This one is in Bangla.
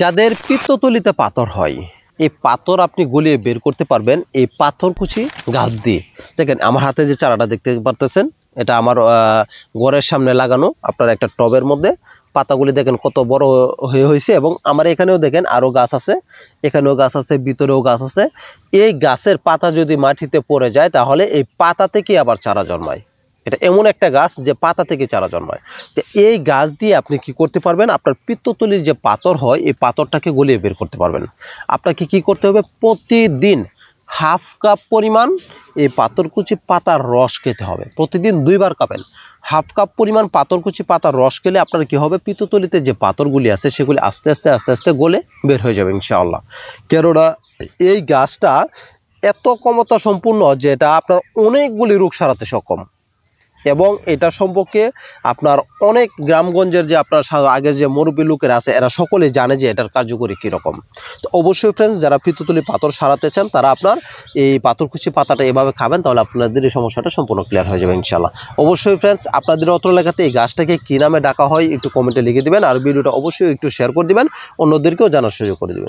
যাদের পিত্তথলিতে পাথর হয়, এই পাথর আপনি গলিয়ে বের করতে পারবেন এই পাথরকুচি গাছ দিয়ে। দেখেন আমার হাতে যে চারাটা দেখতে পারতেছেন, এটা আমার ঘরের সামনে লাগানো আপনার একটা টবের মধ্যে। পাতাগুলি দেখেন কত বড় হয়েছে, এবং আমার এখানেও দেখেন আরও গাছ আছে, এখানেও গাছ আছে, ভিতরেও গাছ আছে। এই গাছের পাতা যদি মাটিতে পড়ে যায় তাহলে এই পাতা থেকে আবার চারা জন্মায়। এটা এমন একটা গাছ যে পাতা থেকে চারা জন্মায়। তো এই গাছ দিয়ে আপনি কি করতে পারবেন, আপনার পিত্তথলির যে পাথর হয় এই পাথরটাকে গলিয়ে বের করতে পারবেন। আপনাকে কি করতে হবে, প্রতিদিন হাফ কাপ পরিমাণ এই পাথরকুচি পাতার রস খেতে হবে। প্রতিদিন 2 বার খাবেন। হাফ কাপ পরিমাণ পাথরকুচি পাতার রস খেলে আপনার কি হবে, পিত্তথলিতে যে পাথরগুলি আছে সেগুলি আস্তে আস্তে গলে বের হয়ে যাবে ইনশাআল্লাহ। কেননা এই গাছটা এত ক্ষমতা সম্পূর্ণ যে এটা আপনার অনেকগুলি রোগ সারাতে সক্ষম, এবং এটা সম্পর্কে আপনার অনেক গ্রামগঞ্জের যে আপনার আগের যে মুরব্বী লোকেরা আছে এরা সকলে জানে যে এটার কার্যকরী কীরকম। তো অবশ্যই ফ্রেন্ডস, যারা পিত্তথলি পাথর সারাতে চান তারা আপনার এই পাথরকুচি পাতাটা এভাবে খাবেন, তাহলে আপনাদের এই সমস্যাটা সম্পূর্ণ ক্লিয়ার হয়ে যাবে ইনশাআল্লাহ। অবশ্যই ফ্রেন্ডস, আপনাদের অত্র এলাকাতে এই গাছটাকে কী নামে ডাকা হয় একটু কমেন্টে লিখে দেবেন, আর ভিডিওটা অবশ্যই একটু শেয়ার করে দেবেন, অন্যদেরকেও জানার সুযোগ করে দেবেন।